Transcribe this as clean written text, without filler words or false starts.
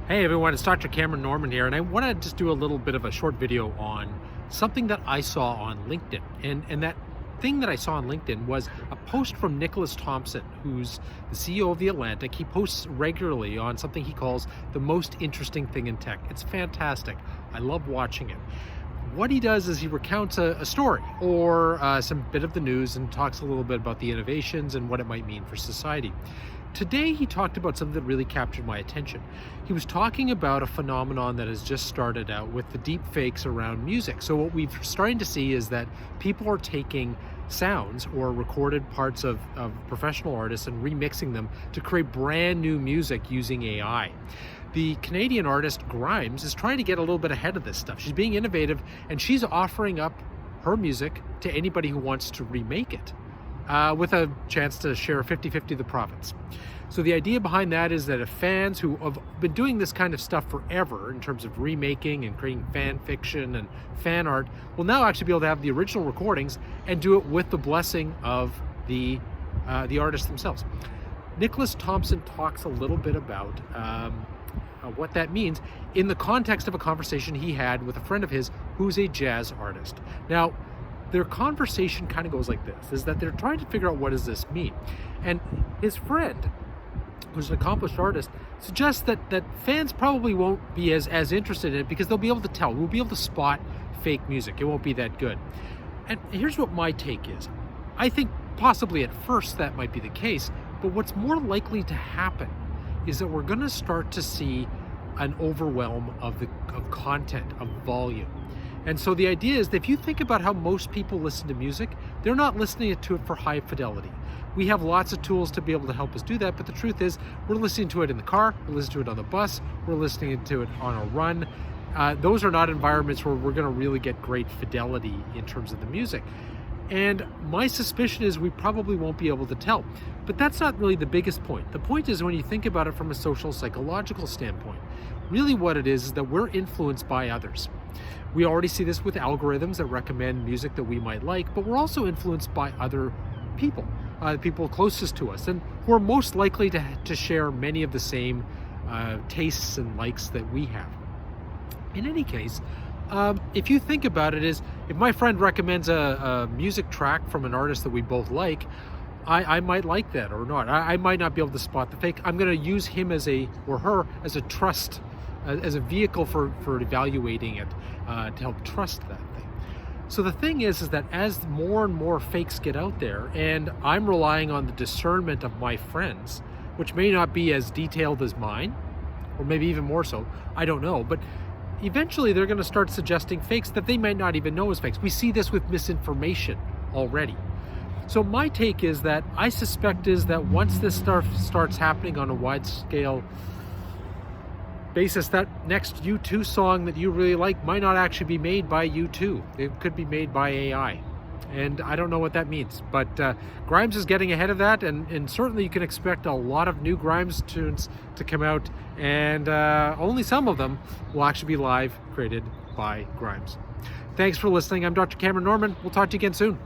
Hey everyone, it's Dr. Cameron Norman here, and I want to just do a little bit of a short video on something that I saw on LinkedIn. And that thing that I saw on LinkedIn was a post from Nicholas Thompson, who's the CEO of The Atlantic. He posts regularly on something he calls the most interesting thing in tech. It's fantastic. I love watching it. What he does is he recounts a story or some bit of the news and talks a little bit about the innovations and what it might mean for society. Today, he talked about something that really captured my attention. He was talking about a phenomenon that has just started out with the deep fakes around music. So what we're starting to see is that people are taking sounds or recorded parts of professional artists and remixing them to create brand new music using AI. The Canadian artist Grimes is trying to get a little bit ahead of this stuff. She's being innovative and she's offering up her music to anybody who wants to remake it. With a chance to share 50-50 the profits. So the idea behind that is that if fans who have been doing this kind of stuff forever in terms of remaking and creating fan fiction and fan art will now actually be able to have the original recordings and do it with the blessing of the artists themselves. Nicholas Thompson talks a little bit about what that means in the context of a conversation he had with a friend of his who's a jazz artist. Now, their conversation kind of goes like this, is that they're trying to figure out what does this mean. And his friend, who's an accomplished artist, suggests that fans probably won't be as interested in it because they'll be able to tell. We'll be able to spot fake music. It won't be that good. And here's what my take is. I think possibly at first that might be the case, but what's more likely to happen is that we're going to start to see an overwhelm of content, of volume. And so the idea is that if you think about how most people listen to music, they're not listening to it for high fidelity. We have lots of tools to be able to help us do that, but the truth is we're listening to it in the car, we're listening to it on the bus, we're listening to it on a run. Those are not environments where we're going to really get great fidelity in terms of the music. And my suspicion is we probably won't be able to tell. But that's not really the biggest point. The point is when you think about it from a social psychological standpoint, really what it is that we're influenced by others. We already see this with algorithms that recommend music that we might like, but we're also influenced by other people, people closest to us, and who are most likely to share many of the same tastes and likes that we have. In any case, if you think about it, is if my friend recommends a music track from an artist that we both like, I might like that or not. I might not be able to spot the fake. I'm going to use him or her as a trust, as a vehicle for evaluating it to help trust that thing. So the thing is that as more and more fakes get out there, and I'm relying on the discernment of my friends, which may not be as detailed as mine, or maybe even more so, I don't know, but eventually they're going to start suggesting fakes that they might not even know as fakes. We see this with misinformation already. So my take is that I suspect is that once this starts happening on a wide scale basis, that next U2 song that you really like might not actually be made by U2. It could be made by AI. And I don't know what that means, but Grimes is getting ahead of that, and certainly you can expect a lot of new Grimes tunes to come out, and only some of them will actually be live created by Grimes. Thanks for listening. I'm Dr. Cameron Norman. We'll talk to you again soon.